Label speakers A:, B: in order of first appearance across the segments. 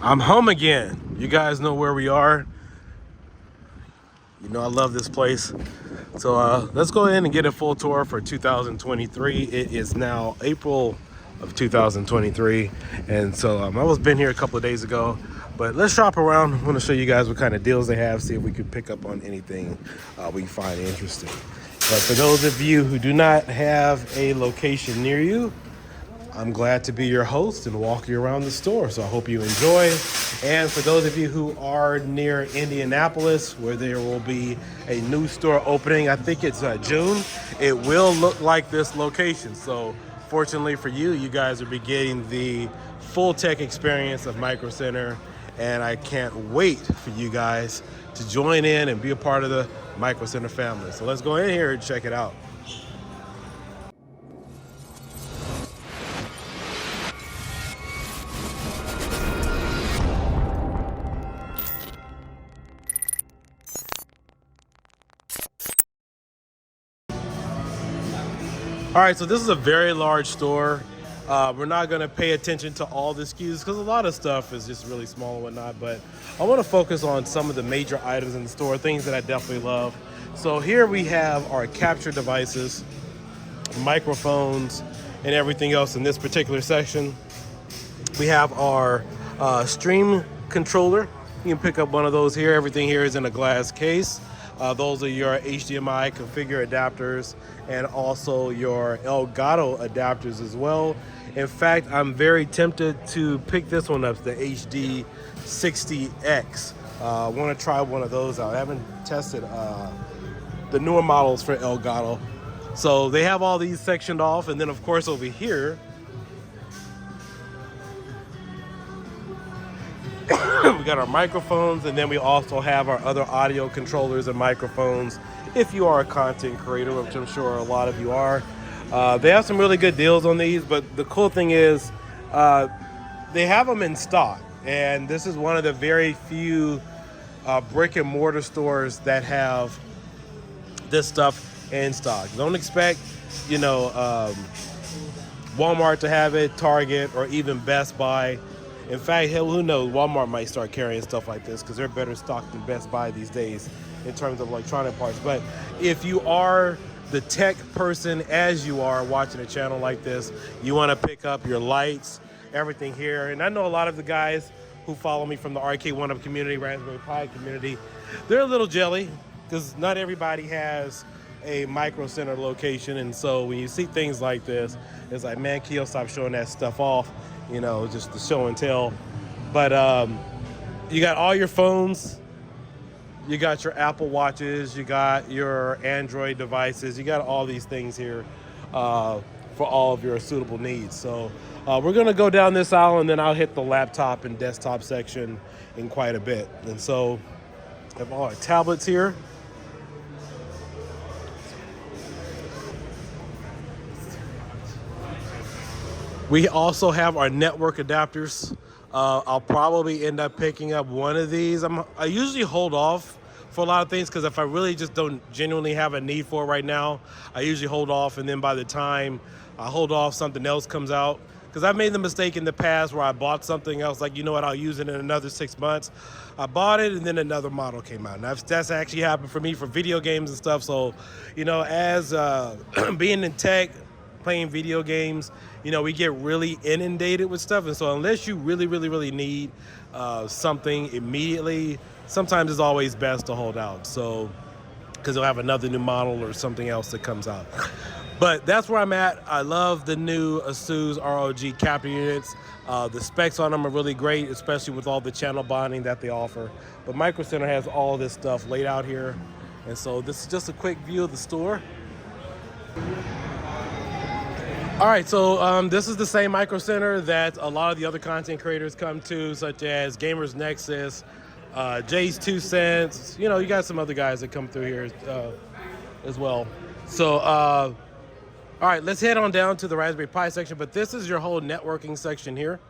A: I'm home again. You guys know where we are. You know I love this place. So let's go ahead and get a full tour for 2023. It is now April of 2023. And so I was been here a couple of days ago. But let's shop around. I want to show you guys what kind of deals they have, see if we can pick up on anything we find interesting. But for those of you who do not have a location near you, I'm glad to be your host and walk you around the store. So I hope you enjoy. And for those of you who are near Indianapolis, where there will be a new store opening, I think it's June, it will look like this location. So fortunately for you, you guys will be getting the full tech experience of Micro Center. And I can't wait for you guys to join in and be a part of the Micro Center family. So let's go in here and check it out. All right, so this is a very large store. We're not going to pay attention to all the SKUs because a lot of stuff is just really small and whatnot, but I want to focus on some of the major items in the store, things that I definitely love. So here we have our capture devices, microphones, and everything else in this particular section. We have our stream controller. You can pick up one of those here. Everything here is in a glass case. Those are your HDMI configure adapters and also your Elgato adapters as well. In fact, I'm very tempted to pick this one up, the HD60X. I want to try one of those out. I haven't tested the newer models for Elgato. So they have all these sectioned off, and then of course over here, we got our microphones, and then we also have our other audio controllers and microphones if you are a content creator, which I'm sure a lot of you are. They have some really good deals on these, but the cool thing is they have them in stock, and this is one of the very few brick and mortar stores that have this stuff in stock. Don't expect, Walmart to have it, Target, or even Best Buy. In fact, hell, who knows? Walmart might start carrying stuff like this because they're better stocked than Best Buy these days in terms of electronic parts. But if you are the tech person, as you are watching a channel like this, you want to pick up your lights, everything here. And I know a lot of the guys who follow me from the Arcade One-Up community, Raspberry Pi community, they're a little jelly because not everybody has a Micro Center location. And so when you see things like this, it's like, man, Keo, stop showing that stuff off. Just the show and tell. But you got all your phones, you got your Apple Watches, you got your Android devices, you got all these things here for all of your suitable needs. So we're gonna go down this aisle, and then I'll hit the laptop and desktop section in quite a bit. And so we have all our tablets here. We also have our network adapters. I'll probably end up picking up one of these. I usually hold off for a lot of things because if I really just don't genuinely have a need for it right now, I usually hold off, and then by the time I hold off, something else comes out. Because I've made the mistake in the past where I bought something else, like, you know what, I'll use it in another 6 months. I bought it, and then another model came out. And that's actually happened for me for video games and stuff. So, as being in tech, playing video games, we get really inundated with stuff. And so unless you really, really, really need something immediately, sometimes it's always best to hold out. So, because they'll have another new model or something else that comes out. But that's where I'm at. I love the new ASUS ROG capture units. The specs on them are really great, especially with all the channel bonding that they offer. But Micro Center has all this stuff laid out here. And so this is just a quick view of the store. All right, so this is the same Micro Center that a lot of the other content creators come to, such as Gamers Nexus, Jay's 2 Cents. You got some other guys that come through here as well. So, all right, let's head on down to the Raspberry Pi section, but this is your whole networking section here.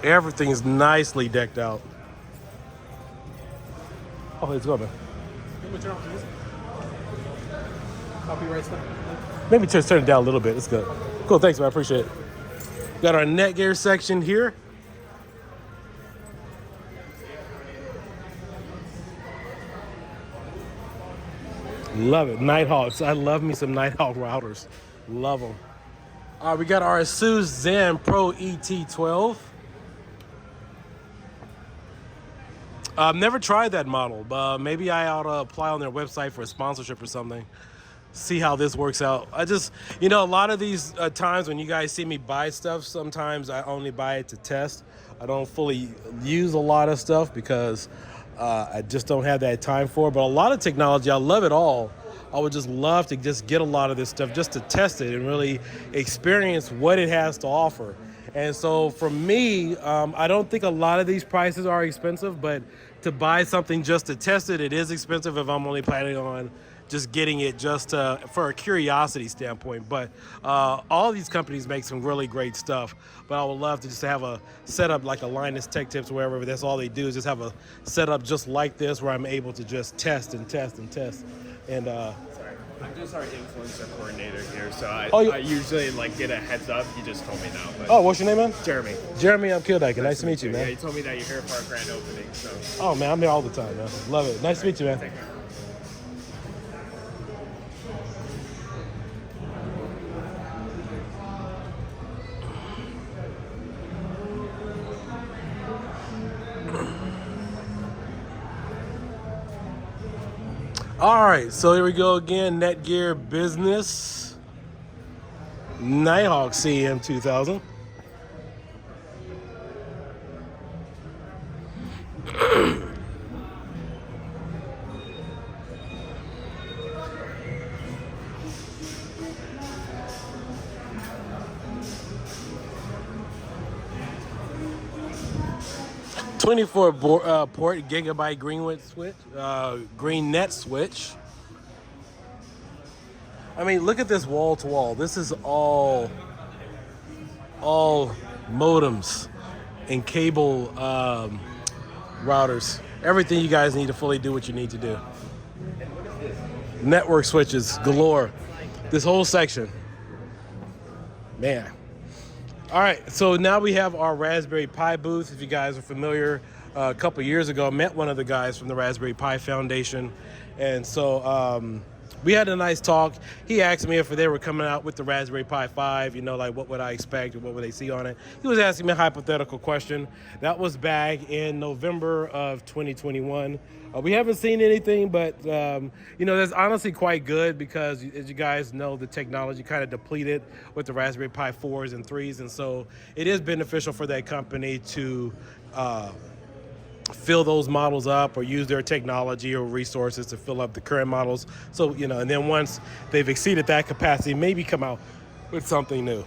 A: Everything's nicely decked out. Oh, it's going to.
B: Copyright stuff.
A: Maybe just turn it down a little bit. It's good. Cool, thanks, man. I appreciate it. Got our Netgear section here. Love it. Nighthawks. I love me some Nighthawk routers. Love them. We got our Asus Zen Pro ET12. I've never tried that model, but maybe I ought to apply on their website for a sponsorship or something. See how this works out. I just, a lot of these times when you guys see me buy stuff, sometimes I only buy it to test. I don't fully use a lot of stuff because I just don't have that time for it. But a lot of technology, I love it all. I would just love to just get a lot of this stuff just to test it and really experience what it has to offer. And so for me, I don't think a lot of these prices are expensive, but to buy something just to test it, it is expensive if I'm only planning on just getting it just for a curiosity standpoint. But all these companies make some really great stuff. But I would love to just have a setup like a Linus Tech Tips or wherever. That's all they do is just have a setup just like this where I'm able to just test and test and test. And
B: sorry, I'm just our influencer coordinator here, so I usually get a heads up. You just told me now. But
A: oh, what's your name, man?
B: Jeremy.
A: Jeremy, I'm Kiodiekin. Nice to meet you, man.
B: Yeah, you told me that you're here for our grand opening. So.
A: Oh man, I'm here all the time, man. Love it. Nice to meet you, man.
B: Thank you.
A: All right, so here we go again. Netgear Business Nighthawk CM 2000. Port gigabyte green net switch. I mean, look at this wall to wall. This is all modems and cable routers. Everything you guys need to fully do what you need to do. Network switches galore. This whole section, man. All right, so now we have our Raspberry Pi booth. If you guys are familiar, a couple years ago, I met one of the guys from the Raspberry Pi Foundation. And so we had a nice talk. He asked me if they were coming out with the Raspberry Pi 5, what would I expect or what would they see on it. He was asking me a hypothetical question. That was back in November of 2021. We haven't seen anything, but that's honestly quite good because, as you guys know, the technology kind of depleted with the Raspberry Pi 4s and 3s, and so it is beneficial for that company to fill those models up or use their technology or resources to fill up the current models. So, and then once they've exceeded that capacity, maybe come out with something new.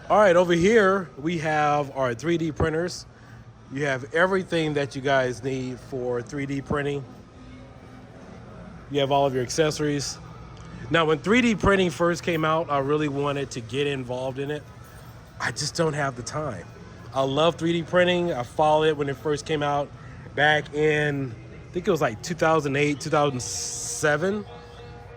A: All right, over here we have our 3D printers. You have everything that you guys need for 3D printing. You have all of your accessories. Now, when 3D printing first came out, I really wanted to get involved in it. I just don't have the time. I love 3D printing. I followed it when it first came out back in, I think it was like 2008, 2007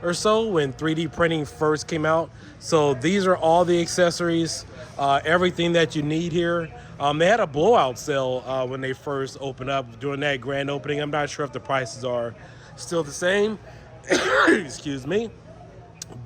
A: or so when 3D printing first came out. So these are all the accessories, everything that you need here. They had a blowout sale when they first opened up during that grand opening. I'm not sure if the prices are still the same. Excuse me.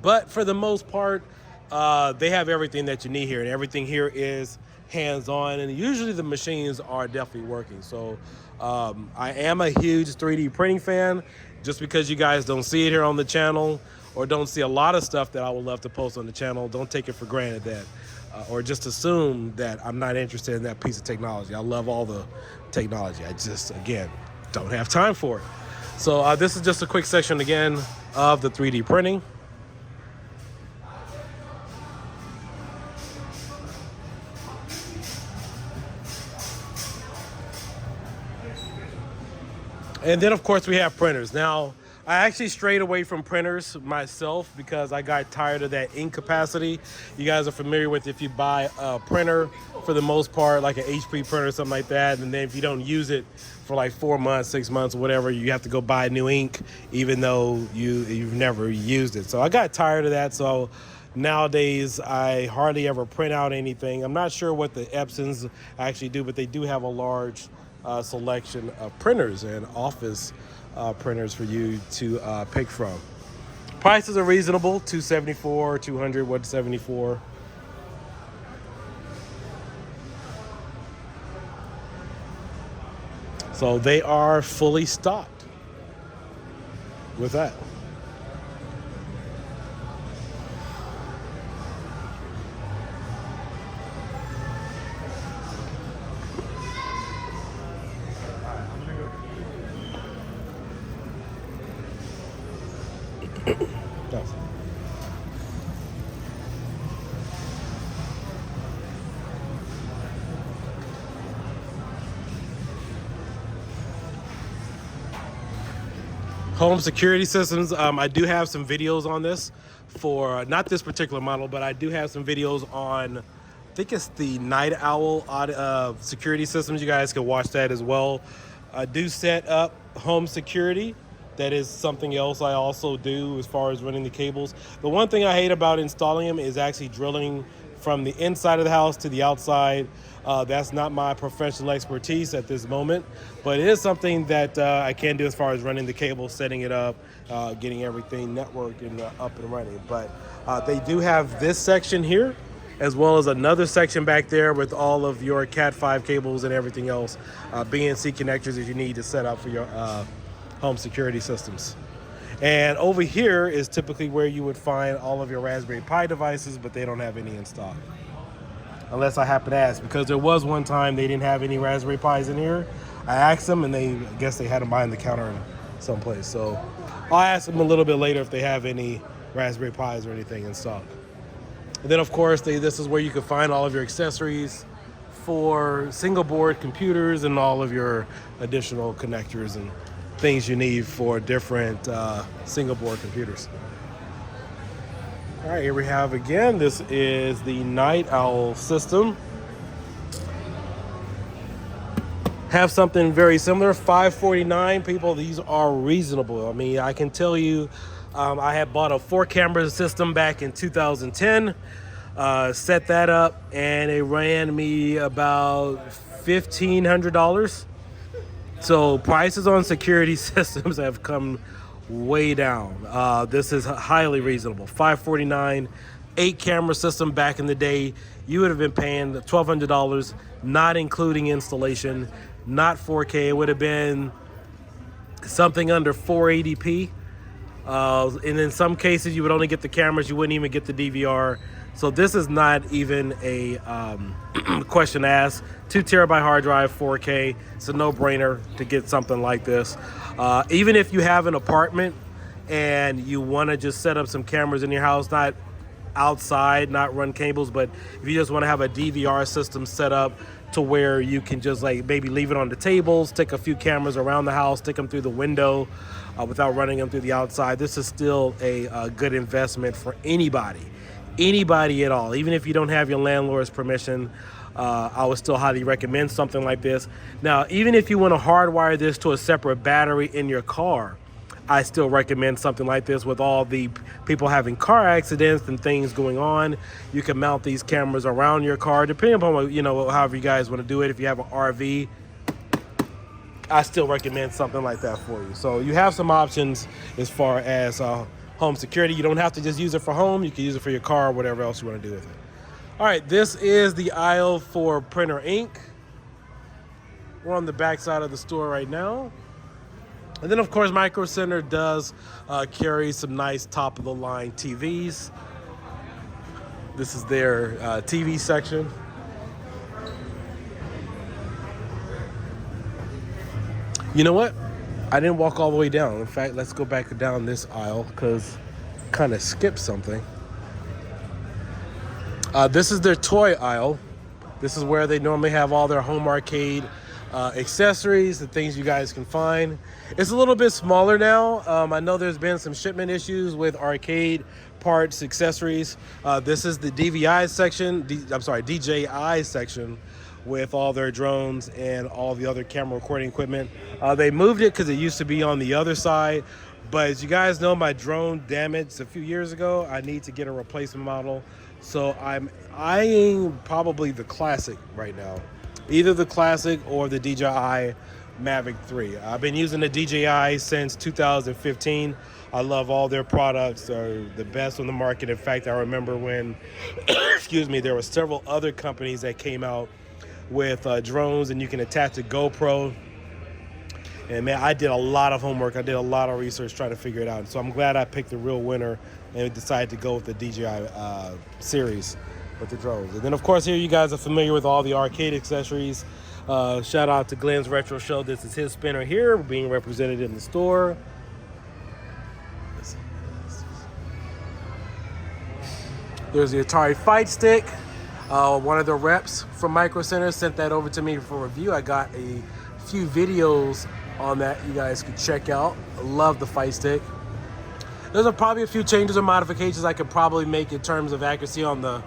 A: But for the most part, they have everything that you need here, and everything here is hands-on, and usually the machines are definitely working. So I am a huge 3D printing fan. Just because you guys don't see it here on the channel or don't see a lot of stuff that I would love to post on the channel, don't take it for granted that or just assume that I'm not interested in that piece of technology. I love all the technology. I just, again, don't have time for it. So this is just a quick section again of the 3D printing. And then, of course, we have printers. Now, I actually strayed away from printers myself because I got tired of that ink capacity. You guys are familiar with if you buy a printer, for the most part, like an HP printer or something like that, and then if you don't use it for like 4 months, 6 months, whatever, you have to go buy new ink, even though you've never used it. So I got tired of that. So nowadays, I hardly ever print out anything. I'm not sure what the Epsons actually do, but they do have a large selection of printers and office printers for you to pick from. Prices are reasonable, $274, $200, $174. So they are fully stocked with that. Yes. Home security systems. I do have some videos on this for not this particular model, but I do have some videos on, I think it's the Night Owl security systems. You guys can watch that as well. I do set up home security. That is something else I also do as far as running the cables. The one thing I hate about installing them is actually drilling from the inside of the house to the outside. That's not my professional expertise at this moment, but it is something that I can do as far as running the cable, setting it up, getting everything networked and up and running. But they do have this section here, as well as another section back there with all of your Cat 5 cables and everything else, BNC connectors that you need to set up for your home security systems. And over here is typically where you would find all of your Raspberry Pi devices, but they don't have any in stock. Unless I happen to ask, because there was one time they didn't have any Raspberry Pis in here. I asked them and I guess they had them behind the counter in someplace. So I'll ask them a little bit later if they have any Raspberry Pis or anything in stock. And then of course, this is where you can find all of your accessories for single board computers and all of your additional connectors and things you need for different single board computers. All right, here we have again, this is the Night Owl system. Have something very similar, $549. People, these are reasonable. I mean, I can tell you, I had bought a 4-camera system back in 2010, set that up, and it ran me about $1,500. So prices on security systems have come way down. This is highly reasonable. $549, 8-camera system back in the day. You would have been paying $1,200, not including installation, not 4K. It would have been something under 480p. And in some cases, you would only get the cameras. You wouldn't even get the DVR. So this is not even a question to ask. 2 terabyte hard drive, 4K. It's a no-brainer to get something like this. Even if you have an apartment and you want to just set up some cameras in your house, not outside, not run cables, but if you just want to have a DVR system set up to where you can just like maybe leave it on the tables, stick a few cameras around the house, stick them through the window without running them through the outside. This is still a good investment for anybody at all. Even if you don't have your landlord's permission, I would still highly recommend something like this. Now, even if you want to hardwire this to a separate battery in your car, I still recommend something like this. With all the people having car accidents and things going on, you can mount these cameras around your car, depending upon what, however you guys want to do it. If you have an RV, I still recommend something like that for you. So you have some options as far as home security. You don't have to just use it for home. You can use it for your car or whatever else you want to do with it. All right, this is the aisle for printer ink. We're on the back side of the store right now. And then, of course, Microcenter does carry some nice top-of-the-line TVs. This is their TV section. You know what? I didn't walk all the way down. In fact, let's go back down this aisle because kind of skipped something. This is their toy aisle. This is where they normally have all their home arcade accessories, the things you guys can find. It's a little bit smaller now. I know there's been some shipment issues with arcade parts, accessories. This is the DVI section, DJI section, with all their drones and all the other camera recording equipment. They moved it because it used to be on the other side. But as you guys know, my drone damaged a few years ago. I need to get a replacement model. So I'm eyeing probably the Classic right now. Either the Classic or the DJI Mavic 3. I've been using the DJI since 2015. I love all their products. They're the best on the market. In fact, I remember when, excuse me, there were several other companies that came out with drones and you can attach a GoPro. And man, I did a lot of homework. I did a lot of research trying to figure it out. So I'm glad I picked the real winner and decided to go with the DJI series with the drones. And then of course here you guys are familiar with all the arcade accessories. Shout out to Glenn's Retro Show. This is his spinner here being represented in the store. There's the Atari Fight Stick. One of the reps from Microcenter sent that over to me for review. I got a few videos on that you guys could check out. I love the Fight Stick. There's probably a few changes or modifications I could probably make in terms of accuracy on the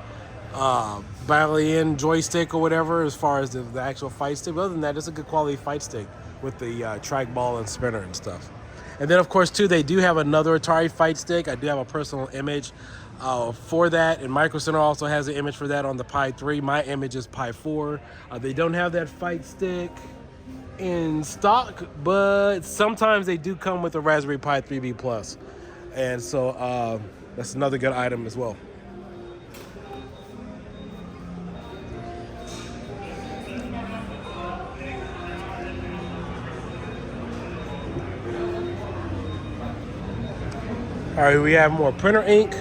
A: Balian joystick or whatever as far as the actual Fight Stick. But other than that, it's a good quality Fight Stick with the trackball and spinner and stuff. And then of course too, they do have another Atari Fight Stick. I do have a personal image for that, and Micro Center also has an image for that on the Pi 3. My image is Pi 4. They don't have that Fight Stick in stock, but sometimes they do come with a Raspberry Pi 3B Plus, and so that's another good item as well. All right, we have more printer ink.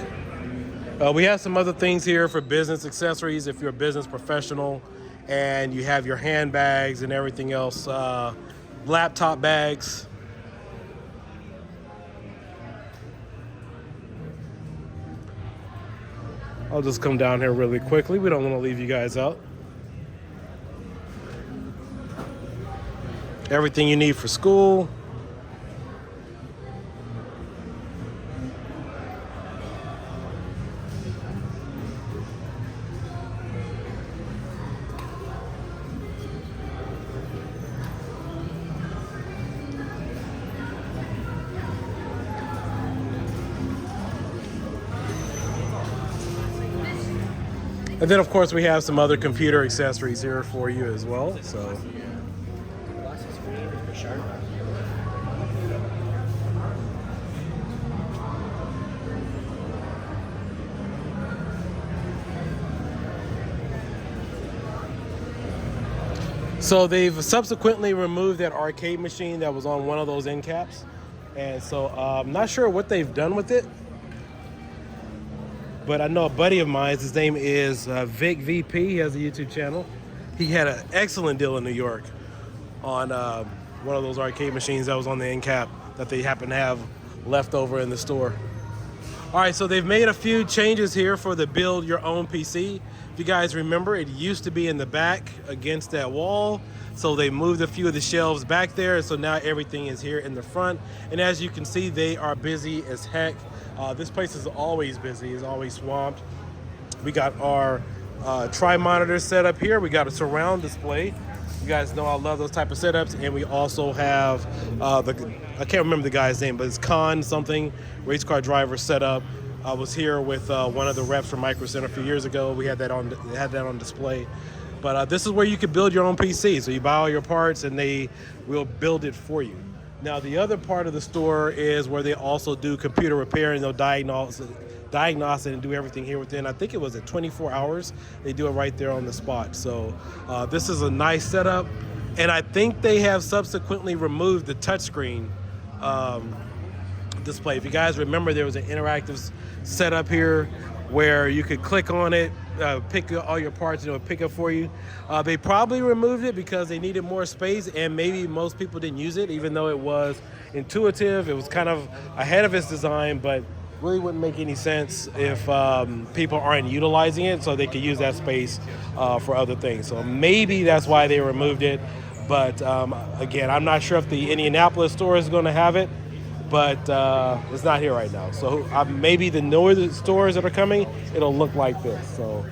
A: We have some other things here for business accessories if you're a business professional and you have your handbags and everything else, laptop bags. I'll just come down here really quickly. We don't want to leave you guys out. Everything you need for school. And then, of course, we have some other computer accessories here for you as well. So, they've subsequently removed that arcade machine that was on one of those end caps. And so I'm not sure what they've done with it. But I know a buddy of mine, his name is Vic VP. He has a YouTube channel. He had an excellent deal in New York on one of those arcade machines that was on the end cap that they happen to have left over in the store. All right, so they've made a few changes here for the build your own PC. If you guys remember, it used to be in the back against that wall. So they moved a few of the shelves back there. So now everything is here in the front. And as you can see, they are busy as heck. This place is always busy, is always swamped. We got our tri-monitor set up here. We got a surround display. You guys know I love those type of setups. And we also have, I can't remember the guy's name, but it's Khan something, race car driver setup. I was here with one of the reps from Micro Center a few years ago. We had that on display. But this is where you can build your own PC. So you buy all your parts and they will build it for you. Now the other part of the store is where they also do computer repair and they'll diagnose it and do everything here within, I think it was at 24 hours. They do it right there on the spot. So this is a nice setup. And I think they have subsequently removed the touchscreen display. If you guys remember, there was an interactive setup here where you could click on it, pick all your parts, and it would pick up for you. They probably removed it because they needed more space and maybe most people didn't use it, even though it was intuitive. It was kind of ahead of its design, but really wouldn't make any sense if people aren't utilizing it, so they could use that space for other things. So maybe that's why they removed it. But again, I'm not sure if the Indianapolis store is going to have it, but it's not here right now. So maybe the northern stores that are coming, it'll look like this. So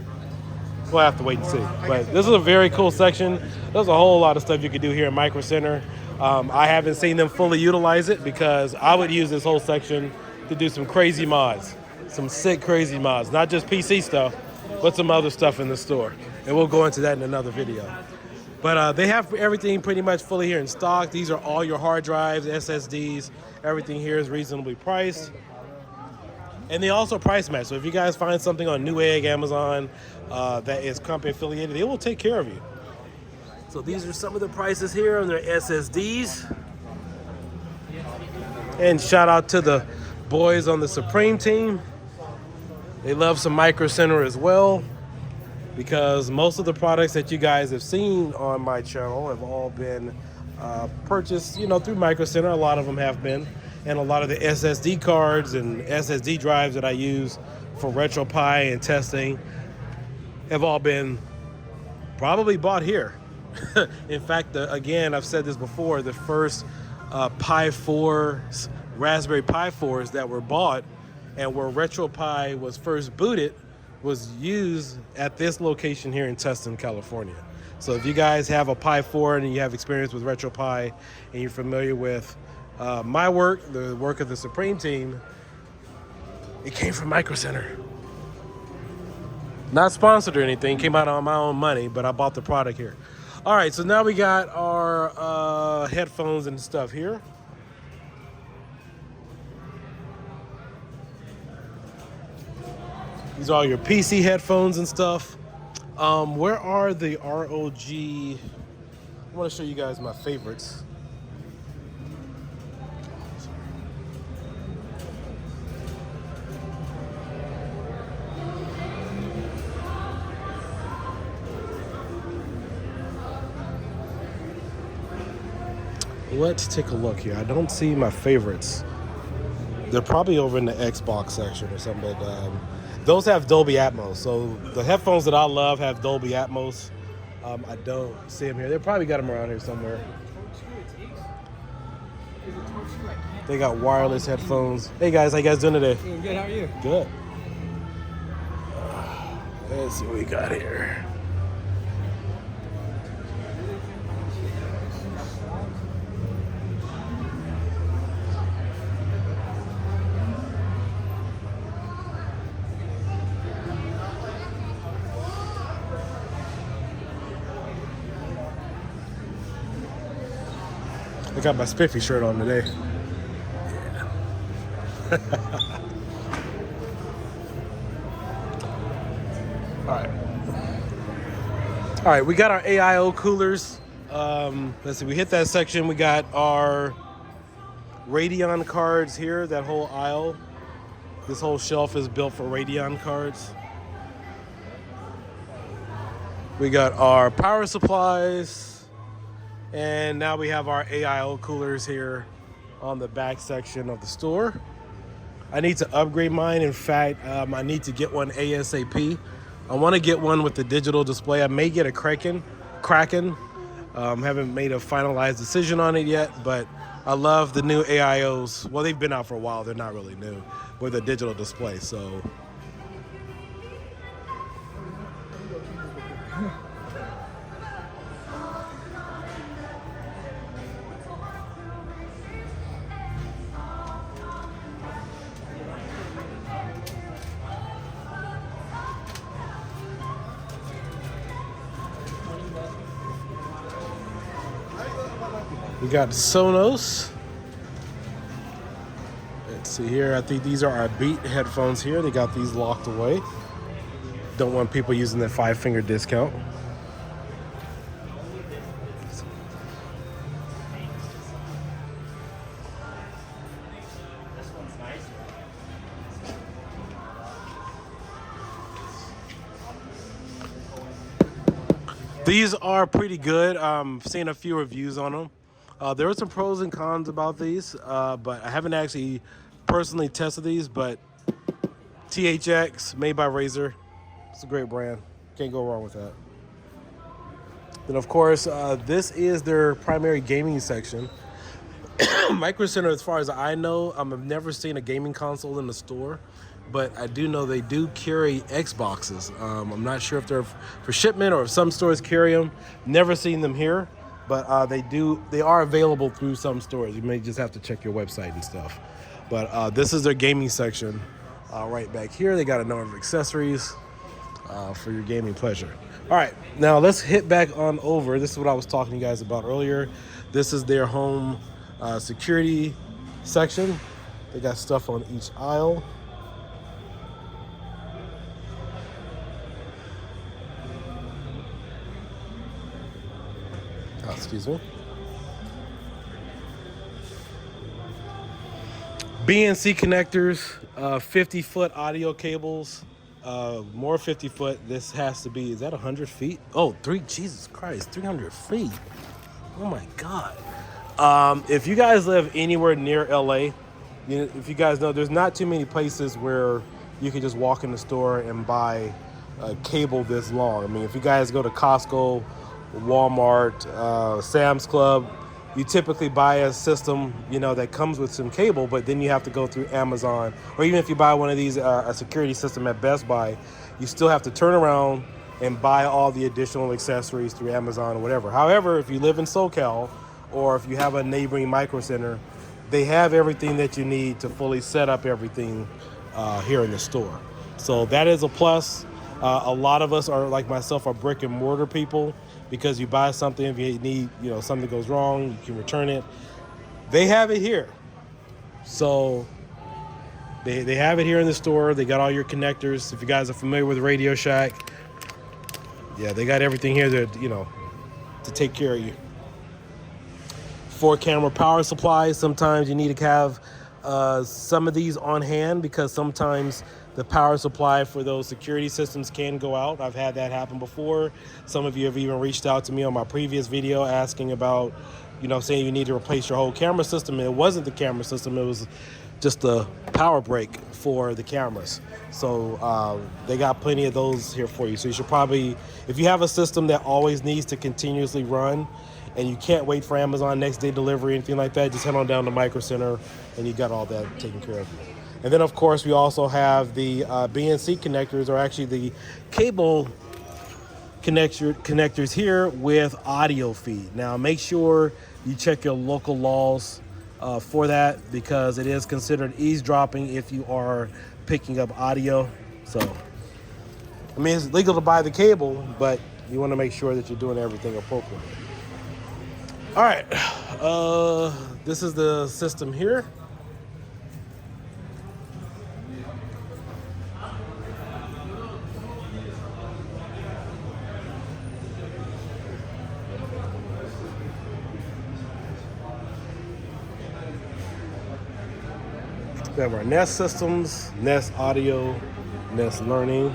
A: we'll have to wait and see. But this is a very cool section. There's a whole lot of stuff you can do here in Micro Center. I haven't seen them fully utilize it because I would use this whole section to do some crazy mods, some sick crazy mods, not just PC stuff, but some other stuff in the store. And we'll go into that in another video. But they have everything pretty much fully here in stock. These are all your hard drives, SSDs. Everything here is reasonably priced. And they also price match. So if you guys find something on Newegg, Amazon, that is company affiliated, they will take care of you. So these are some of the prices here on their SSDs. And shout out to the boys on the Supreme team. They love some Micro Center as well, because most of the products that you guys have seen on my channel have all been purchased, through Micro Center. A lot of them have been. And a lot of the SSD cards and SSD drives that I use for retropie and testing have all been probably bought here. In fact, again, I've said this before, the first Pi 4s, Raspberry Pi 4s that were bought and where retropie was first booted was used at this location here in Tustin, California. So if you guys have a Pi 4 and you have experience with retropie and you're familiar with my work, the work of the Supreme team, it came from Micro Center. Not sponsored or anything, came out on my own money, but I bought the product here. All right, so now we got our headphones and stuff here. These are all your PC headphones and stuff. Where are the ROG? I want to show you guys my favorites. Let's take a look here. I don't see my favorites. They're probably over in the Xbox section or something, but those have Dolby Atmos. So the headphones that I love have Dolby Atmos. I don't see them here. They probably got them around here somewhere. They got wireless headphones. Hey guys, how you guys doing today?
C: Doing good, how are you?
A: Good. Let's see what we got here. I got my Spiffy shirt on today. Yeah. All right, we got our AIO coolers. Let's see, we hit that section. We got our Radeon cards here, that whole aisle. This whole shelf is built for Radeon cards. We got our power supplies. And now we have our AIO coolers here on the back section of the store. I need to upgrade mine. In fact, I need to get one ASAP. I want to get one with the digital display. I may get a Kraken. Haven't made a finalized decision on it yet, but I love the new AIOs. Well, they've been out for a while. They're not really new with a digital display. So we got Sonos. Let's see here. I think these are our Beat headphones here. They got these locked away. Don't want people using their 5-finger discount. These are pretty good. Seen a few reviews on them. There are some pros and cons about these, but I haven't actually personally tested these, but THX, made by Razer. It's a great brand. Can't go wrong with that. Then, of course, this is their primary gaming section. Micro Center, as far as I know, I've never seen a gaming console in the store, but I do know they do carry Xboxes. I'm not sure if they're for shipment or if some stores carry them. Never seen them here, but they are available through some stores. You may just have to check your website and stuff. But this is their gaming section. Right back here, they got a number of accessories for your gaming pleasure. All right, now let's hit back on over. This is what I was talking to you guys about earlier. This is their home security section. They got stuff on each aisle. Oh, excuse me. BNC connectors, 50-foot audio cables, more 50-foot. This has to be, is that 100 feet? Oh, Jesus Christ, 300 feet. Oh my God. If you guys live anywhere near LA, if you guys know, there's not too many places where you can just walk in the store and buy a cable this long. I mean, if you guys go to Costco, Walmart, Sam's Club, you typically buy a system, that comes with some cable, but then you have to go through Amazon. Or even if you buy one of these, a security system at Best Buy, you still have to turn around and buy all the additional accessories through Amazon or whatever. However, if you live in SoCal or if you have a neighboring micro center, they have everything that you need to fully set up everything here in the store. So that is a plus. A lot of us are, like myself, are brick and mortar people, because you buy something, if you need, something goes wrong, you can return it. They have it here. So they have it here in the store. They got all your connectors. If you guys are familiar with Radio Shack, yeah, they got everything here to take care of you. 4-camera power supplies. Sometimes you need to have some of these on hand, because sometimes the power supply for those security systems can go out. I've had that happen before. Some of you have even reached out to me on my previous video asking about, saying you need to replace your whole camera system. And it wasn't the camera system, it was just the power break for the cameras. So they got plenty of those here for you. So you should probably, if you have a system that always needs to continuously run and you can't wait for Amazon next day delivery, anything like that, just head on down to Micro Center and you got all that taken care of. And then, of course, we also have the BNC connectors, or actually the cable connectors here with audio feed. Now, make sure you check your local laws for that, because it is considered eavesdropping if you are picking up audio. So, I mean, it's legal to buy the cable, but you want to make sure that you're doing everything appropriately. All right, this is the system here. We have our Nest systems, Nest audio, Nest learning.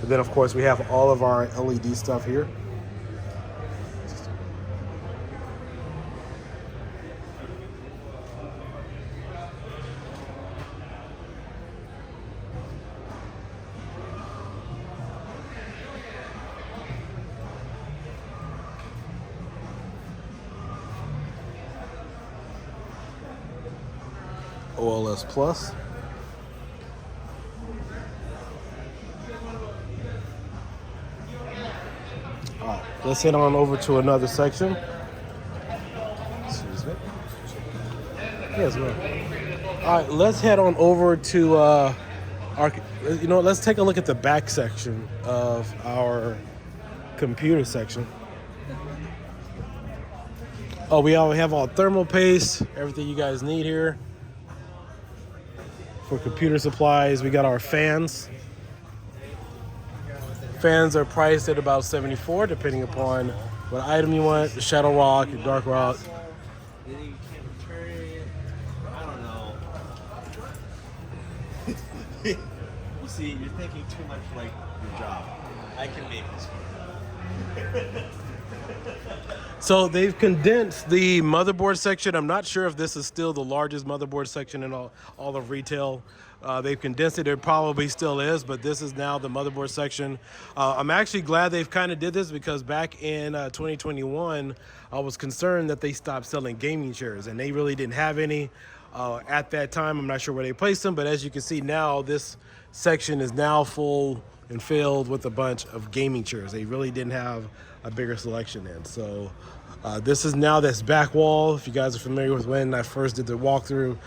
A: And then, of course, we have all of our LED stuff here. OLS Plus. All right, let's head on over to another section. Excuse me. Yes, ma'am. All right, let's head on over to let's take a look at the back section of our computer section. Oh, we all have all thermal paste, everything you guys need here. For computer supplies, we got our fans. Fans are priced at about $74, depending upon what item you want. The Shadow Rock, the Dark Rock.
C: I don't know. You see, you're thinking too much like your job. I can make this work.
A: So they've condensed the motherboard section. I'm not sure if this is still the largest motherboard section in all of retail, They've condensed it. There probably still is, but this is now the motherboard section. I'm actually glad they've kind of did this because back in 2021, I was concerned that they stopped selling gaming chairs, and they really didn't have any at that time. I'm not sure where they placed them, but as you can see now, this section is now full and filled with a bunch of gaming chairs. They really didn't have a bigger selection in. So this is now this back wall. If you guys are familiar with when I first did the walkthrough,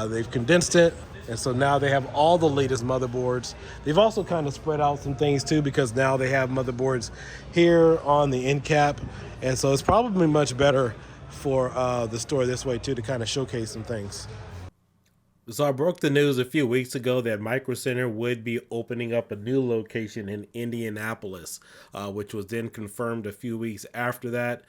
A: they've condensed it. And so now they have all the latest motherboards. They've also kind of spread out some things too, because now they have motherboards here on the end cap. And so it's probably much better for the store this way too, to kind of showcase some things. So I broke the news a few weeks ago that microcenter would be opening up a new location in Indianapolis, which was then confirmed a few weeks after that.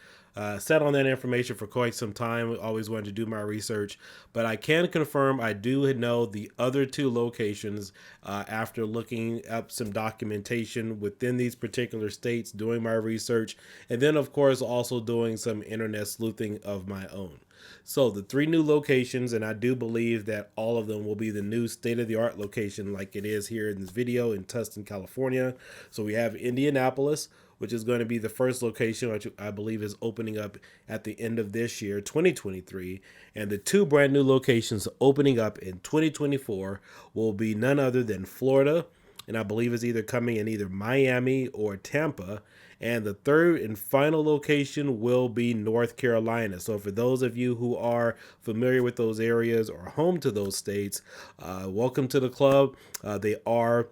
A: Sat on that information for quite some time. Always wanted to do my research, but I can confirm I do know the other two locations after looking up some documentation within these particular states, doing my research, and then of course also doing some internet sleuthing of my own. So the three new locations, and I do believe that all of them will be the new state-of-the-art location like it is here in this video in Tustin, California. So we have Indianapolis, which is going to be the first location, which I believe is opening up at the end of this year, 2023. And the two brand new locations opening up in 2024 will be none other than Florida, and I believe is either coming in either Miami or Tampa. And the third and final location will be North Carolina. So for those of you who are familiar with those areas or home to those states, welcome to the club. They are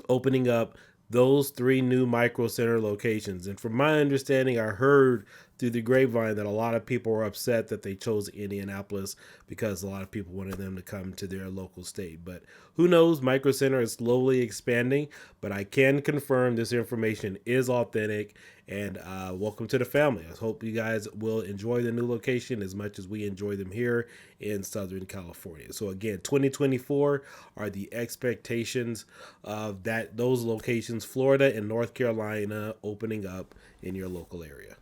A: opening up those three new micro center locations. And from my understanding, I heard through the grapevine that a lot of people were upset that they chose Indianapolis because a lot of people wanted them to come to their local state. But who knows? Micro Center is slowly expanding, but I can confirm this information is authentic. And welcome to the family. I hope you guys will enjoy the new location as much as we enjoy them here in Southern California. So again, 2024 are the expectations of those locations, Florida and North Carolina, opening up in your local area.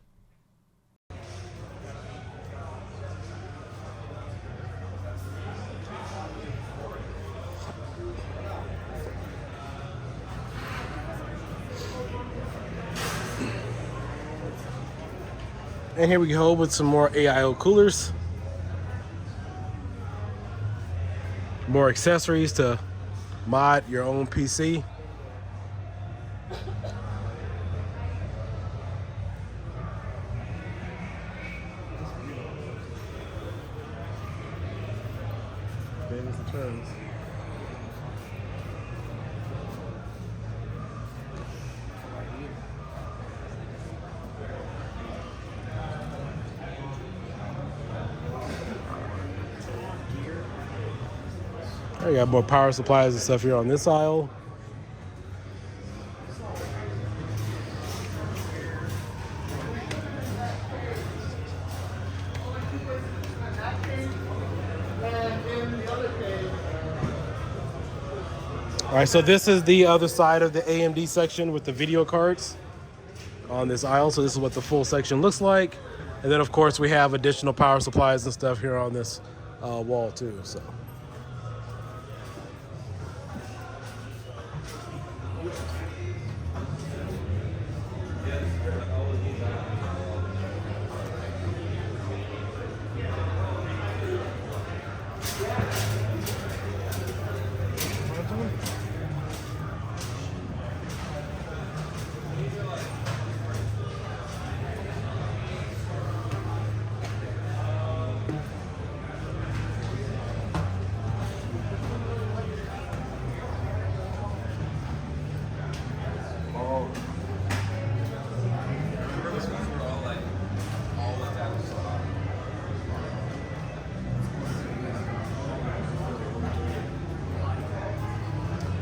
A: And here we go with some more AIO coolers. More accessories to mod your own PC. There's the terms. We got more power supplies and stuff here on this aisle. All right, so this is the other side of the AMD section with the video cards on this aisle. So this is what the full section looks like. And then of course we have additional power supplies and stuff here on this wall too, so.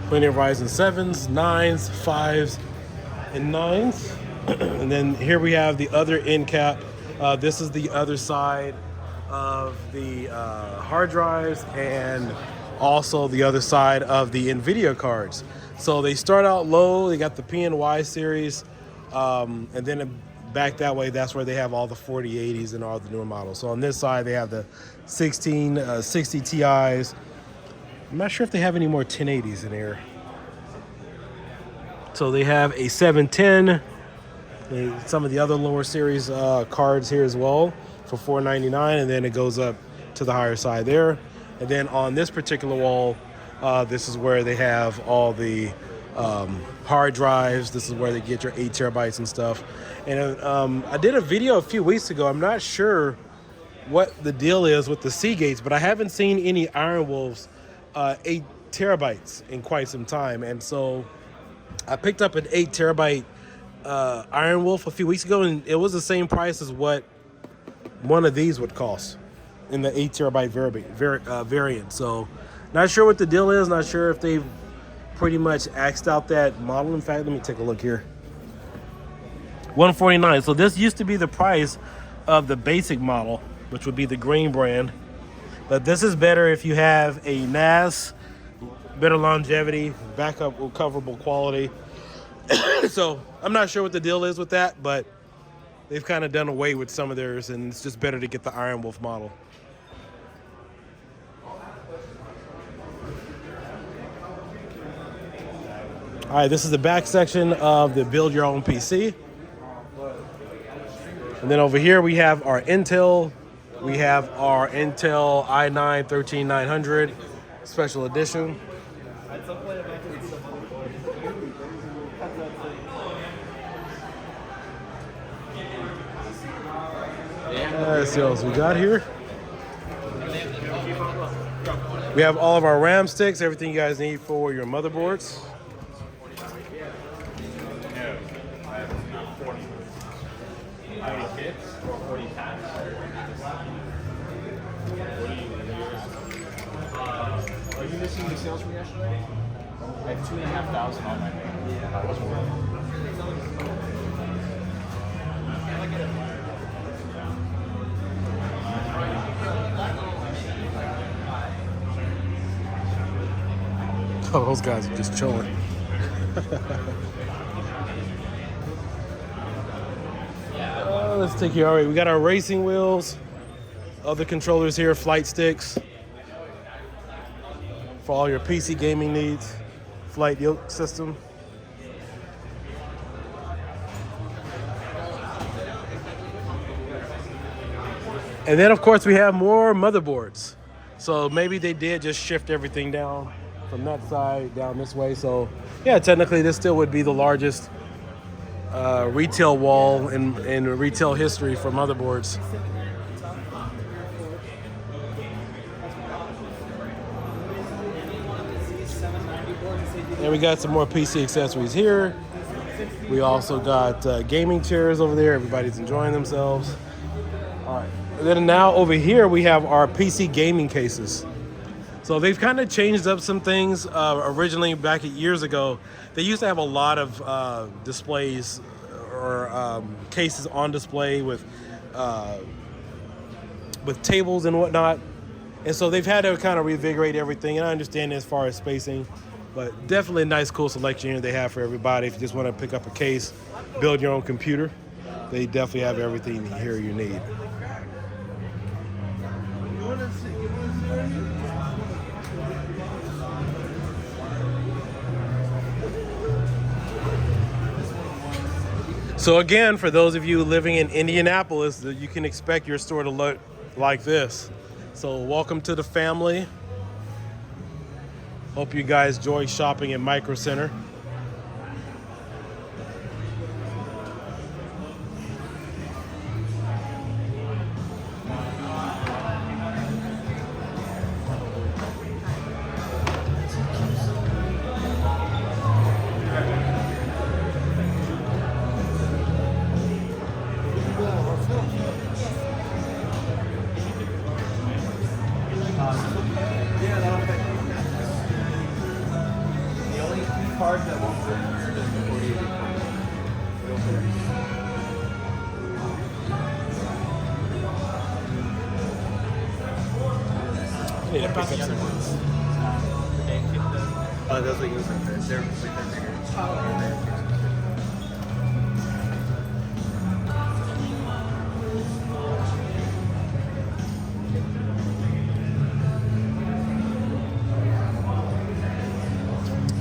A: Plenty of Ryzen 7s, 9s, 5s, and 9s. And then here we have the other end cap. This is the other side of the hard drives and also the other side of the NVIDIA cards. So they start out low. They got the PNY series. And then back that way, that's where they have all the 4080s and all the newer models. So on this side, they have the 1660 Ti's. I'm not sure if they have any more 1080s in here. So they have a 710, some of the other lower series cards here as well for $499, and then it goes up to the higher side there. And then on this particular wall, this is where they have all the hard drives. This is where they get your 8 terabytes and stuff. And I did a video a few weeks ago. I'm not sure what the deal is with the Seagates, but I haven't seen any Iron Wolves 8 terabytes in quite some time. And so I picked up an 8 terabyte Iron Wolf a few weeks ago, and it was the same price as what one of these would cost in the 8 terabyte variant. So not sure what the deal is. Not sure if they've pretty much axed out that model. In fact, let me take a look here. $149. So this used to be the price of the basic model, which would be the green brand. But this is better if you have a NAS, better longevity, backup recoverable quality. So I'm not sure what the deal is with that, but they've kind of done away with some of theirs, and it's just better to get the Iron Wolf model. All right, this is the back section of the Build Your Own PC. And then over here we have our Intel. We have our Intel i9 13900 Special Edition. Let's see what else we got here. We have all of our RAM sticks, everything you guys need for your motherboards.
B: Are you missing the sales from yesterday? I have 2,500 on my name. That was worth.
A: Oh, those guys are just chilling. Let's take you. All right, we got our racing wheels, other controllers here, flight sticks for all your PC gaming needs, flight yoke system. And then, of course, we have more motherboards. So maybe they did just shift everything down from that side down this way. So yeah, technically this still would be the largest retail wall in retail history for motherboards. And we got some more PC accessories here. We also got gaming chairs over there. Everybody's enjoying themselves. All right. And then now over here we have our PC gaming cases. So they've kind of changed up some things. Originally, back years ago, they used to have a lot of displays or cases on display with tables and whatnot. And so they've had to kind of reinvigorate everything. And I understand as far as spacing, but definitely a nice, cool selection here they have for everybody. If you just want to pick up a case, build your own computer, they definitely have everything here you need. So again, for those of you living in Indianapolis, you can expect your store to look like this. So welcome to the family. Hope you guys enjoy shopping at Microcenter.
C: Those are used like this. They're bigger.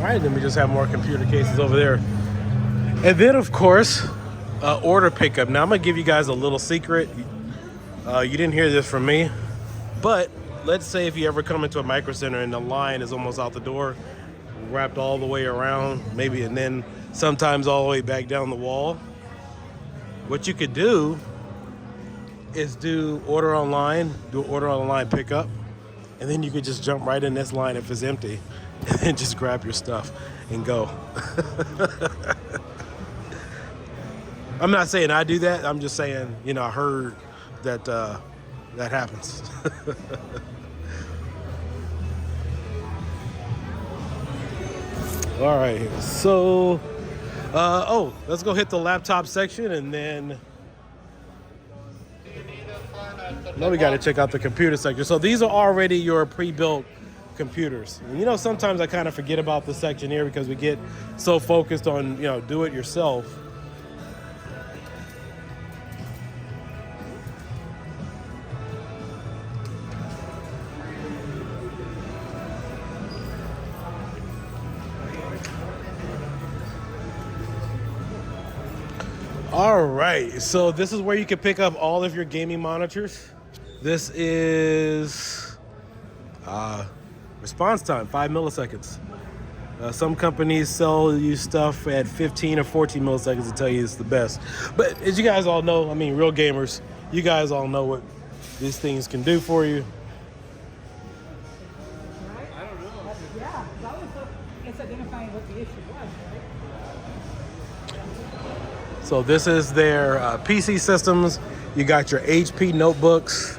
A: All right, then we just have more computer cases over there. And then, of course, order pickup. Now, I'm going to give you guys a little secret. You didn't hear this from me, but let's say if you ever come into a micro center and the line is almost out the door, wrapped all the way around, maybe, and then sometimes all the way back down the wall. What you could do is do order online pickup, and then you could just jump right in this line if it's empty, and then just grab your stuff and go. I'm not saying I do that. I'm just saying, you know, I heard that that happens. All right, so let's go hit the laptop section, and then now we got to check out the computer section. So these are already your pre-built computers. And, you know, sometimes I kind of forget about this section here because we get so focused on, you know, do it yourself. All right, so this is where you can pick up all of your gaming monitors. This is response time, 5 milliseconds. Some companies sell you stuff at 15 or 14 milliseconds to tell you it's the best. But as you guys all know, I mean, real gamers, you guys all know what these things can do for you.
D: I don't know. Yeah, that was it's identifying what the issue was, right?
A: So this is their PC systems. You got your HP notebooks.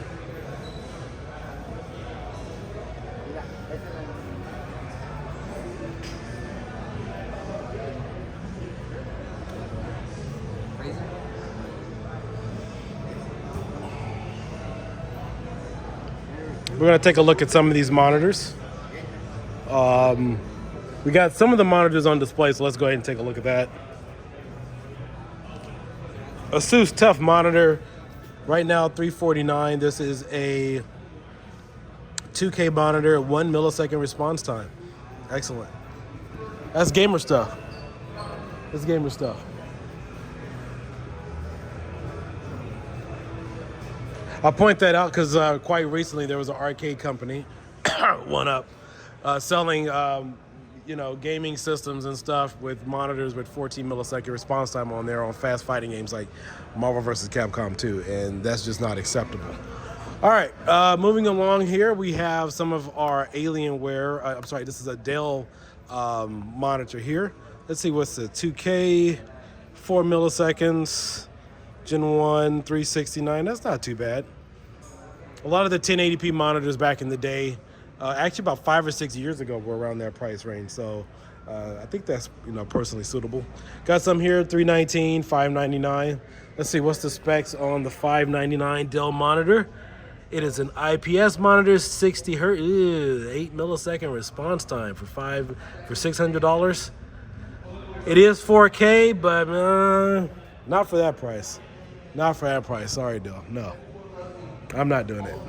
A: We're going to take a look at some of these monitors. We got some of the monitors on display, so let's go ahead and take a look at that. Asus Tough monitor, right now $349. This is a 2K monitor, 1 millisecond response time. Excellent. That's gamer stuff. That's gamer stuff. I'll point that out because quite recently there was an arcade company, One Up, selling you know, gaming systems and stuff with monitors with 14 millisecond response time on there on fast fighting games like Marvel vs. Capcom 2, and that's just not acceptable. All right, moving along here, we have some of our Alienware. I'm sorry, this is a Dell monitor here. Let's see, what's the 2K, 4 milliseconds, Gen 1, 369. That's not too bad. A lot of the 1080p monitors back in the day, actually about 5 or 6 years ago, were around that price range. So I think that's, you know, personally suitable. Got some here, 319, 599. Let's see, what's the specs on the 599 Dell monitor? It is an IPS monitor, 60 hertz, 8 millisecond response time for $600. It is 4K, but not for that price. Not for that price. Sorry, Dell. No, I'm not doing it.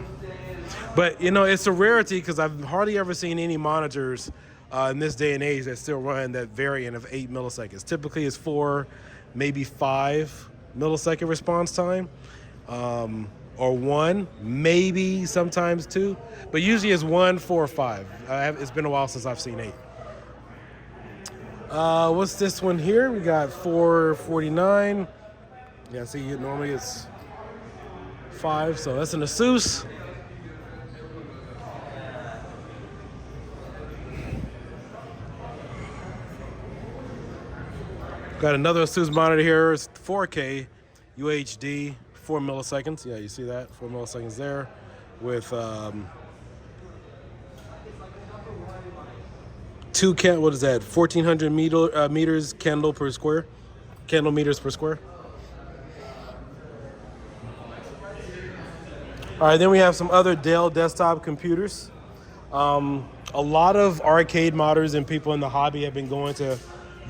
A: But, you know, it's a rarity because I've hardly ever seen any monitors in this day and age that still run that variant of 8 milliseconds. Typically, it's 4, maybe 5 millisecond response time, or 1, maybe sometimes 2. But usually it's 1, 4, or 5. It's been a while since I've seen 8. What's this one here? We got 449. Yeah, see, normally it's 5, so that's an Asus. Got another Asus monitor here. It's 4K UHD, 4 milliseconds. Yeah, you see that? 4 milliseconds there with 1,400 meters candle per square, candle meters per square. All right, then we have some other Dell desktop computers. A lot of arcade modders and people in the hobby have been going to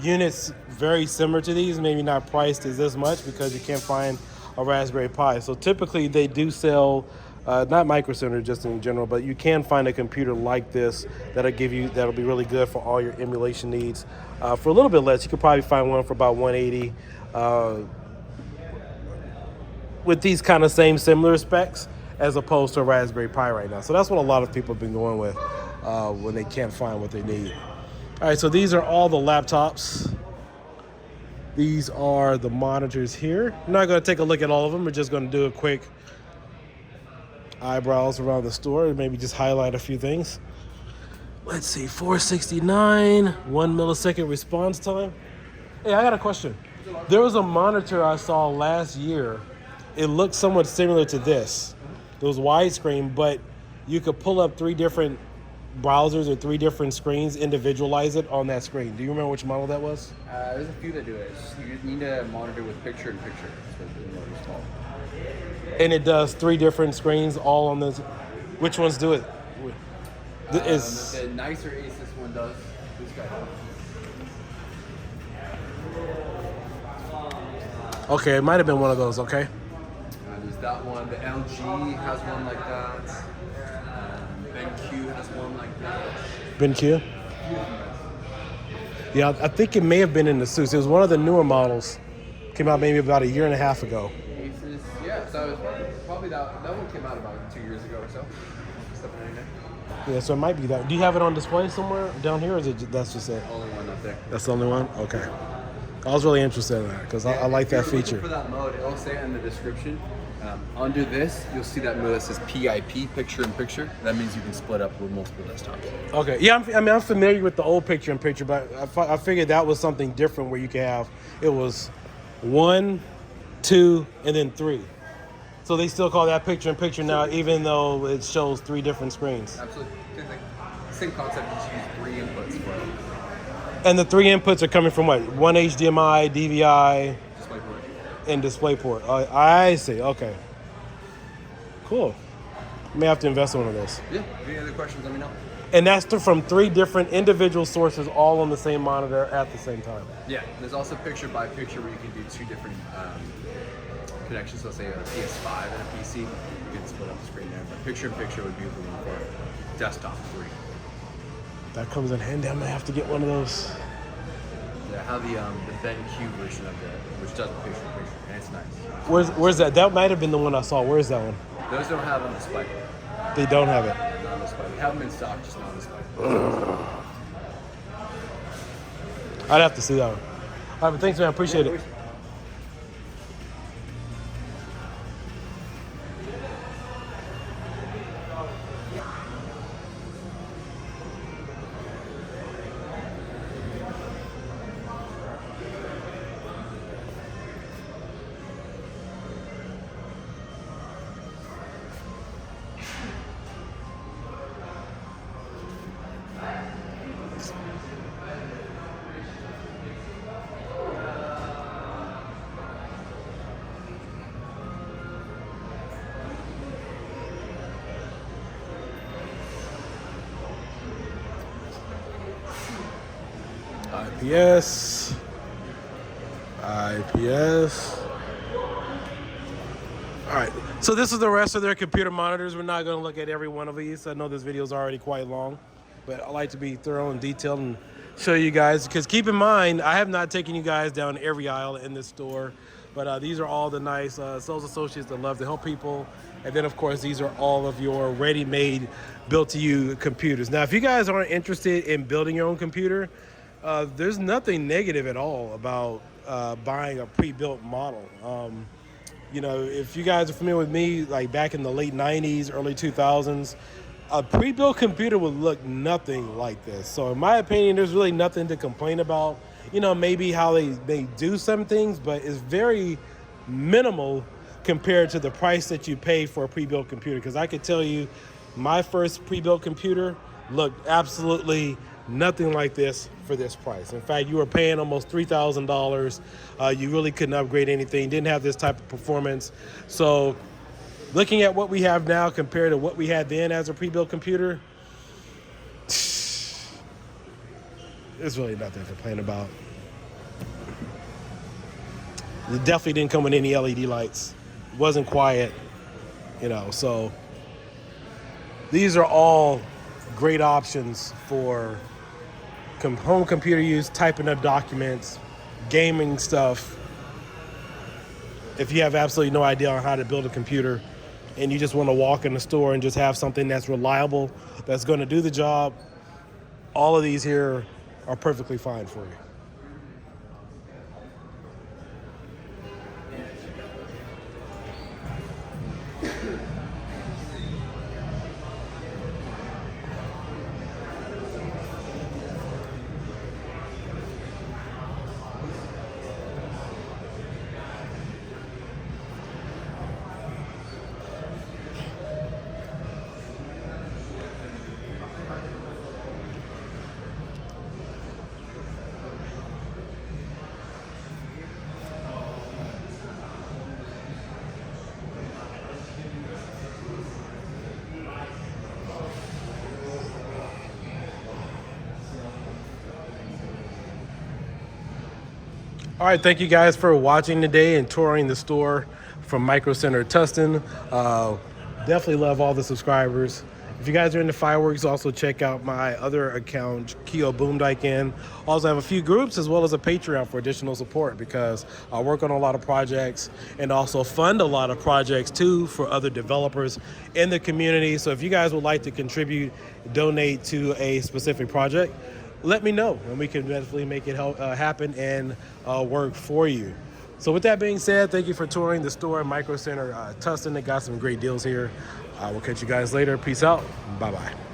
A: units very similar to these, maybe not priced as this much because you can't find a Raspberry Pi. So typically they do sell not microcenter, just in general, but you can find a computer like this that'll be really good for all your emulation needs. For a little bit less, you could probably find one for about 180 with these kind of similar specs, as opposed to a Raspberry Pi right now. So that's what a lot of people have been going with when they can't find what they need. All right, so these are all the laptops. These are the monitors here. I'm not going to take a look at all of them. We're just going to do a quick eyebrows around the store and maybe just highlight a few things. Let's see, 469, 1 millisecond response time. Hey, I got a question. There was a monitor I saw last year. It looked somewhat similar to this. It was widescreen, but you could pull up 3 different browsers or 3 different screens, individualize it on that screen. Do you remember which model that was?
E: There's a few that do it. You need a monitor with picture-in-picture. That's what the monitor's called.
A: And it does 3 different screens all on this. Which ones do it?
E: The nicer Asus one does. This guy does.
A: Okay, it might have been one of those, okay?
E: There's that one. The LG has one like that. BenQ has one like that.
A: BenQ? Yeah, I think it may have been in the Asus. It was one of the newer models. Came out maybe about 1.5 years ago.
E: Asus, yeah. So it was probably that one came out about 2 years ago or so.
A: Yeah, so it might be that. Do you have it on display somewhere down here, or is it that's just it?
E: Only one up there.
A: That's the only one? Okay. I was really interested in that because I like that feature.
E: For that mode, it'll say in the description. Under this, you'll see that mode that says PIP, picture-in-picture. That means you can split up with multiple desktops.
A: Okay. Yeah, I'm familiar with the old picture-in-picture, but I figured that was something different where you could have, it was 1, 2, and then 3. So they still call that picture-in-picture now, even though it shows 3 different screens.
E: Absolutely. Same concept, just use 3 inputs for it.
A: And the 3 inputs are coming from what? 1 HDMI, DVI,
E: DisplayPort.
A: and DisplayPort. I see. Okay. Cool. May have to invest in one of those.
E: Yeah. Any other questions, let me know.
A: And that's from 3 different individual sources, all on the same monitor at the same time.
E: Yeah. There's also picture-by-picture where you can do 2 different connections. So say a PS5 and a PC, you can split up the screen there. But picture-in-picture would be the one for desktop 3.
A: That comes in handy. I'm gonna have to get one of those.
E: They have the BenQ version of it, which does picture-in-picture, and it's nice.
A: Where's that? That might have been the one I saw. Where's that one?
E: Those don't have on display.
A: They don't have it.
E: Not on display. We have them in stock, just not on display.
A: I'd have to see that one. All right, but thanks, man. I appreciate it. IPS. All right, so this is the rest of their computer monitors. We're not going to look at every one of these. I know this video is already quite long, but I like to be thorough and detailed and show you guys, because keep in mind, I have not taken you guys down every aisle in this store, but these are all the nice sales associates that love to help people. And then, of course, these are all of your ready-made, built-to-you computers. Now, if you guys aren't interested in building your own computer, there's nothing negative at all about buying a pre-built model. You know, if you guys are familiar with me, like back in the late 90s, early 2000s, a pre-built computer would look nothing like this. So in my opinion, there's really nothing to complain about. You know, maybe how they do some things, but it's very minimal compared to the price that you pay for a pre-built computer. Because I could tell you, my first pre-built computer looked absolutely nothing like this for this price. In fact, you were paying almost $3,000. You really couldn't upgrade anything, didn't have this type of performance. So looking at what we have now compared to what we had then as a pre-built computer, there's really nothing to complain about. It definitely didn't come with any LED lights. It wasn't quiet, you know, so These are all great options for home computer use, typing up documents, gaming stuff. If you have absolutely no idea on how to build a computer and you just want to walk in the store and just have something that's reliable, that's going to do the job, all of these here are perfectly fine for you. All right, thank you guys for watching today and touring the store from Microcenter Tustin. Definitely love all the subscribers. If you guys are into fireworks, also check out my other account, Kiodiekin. Also have a few groups as well as a Patreon for additional support because I work on a lot of projects and also fund a lot of projects too for other developers in the community. So if you guys would like to contribute, donate to a specific project, let me know and we can definitely make it happen and work for you. So with that being said, thank you for touring the store at Microcenter Tustin. They got some great deals here. I will catch you guys later. Peace out. Bye-bye.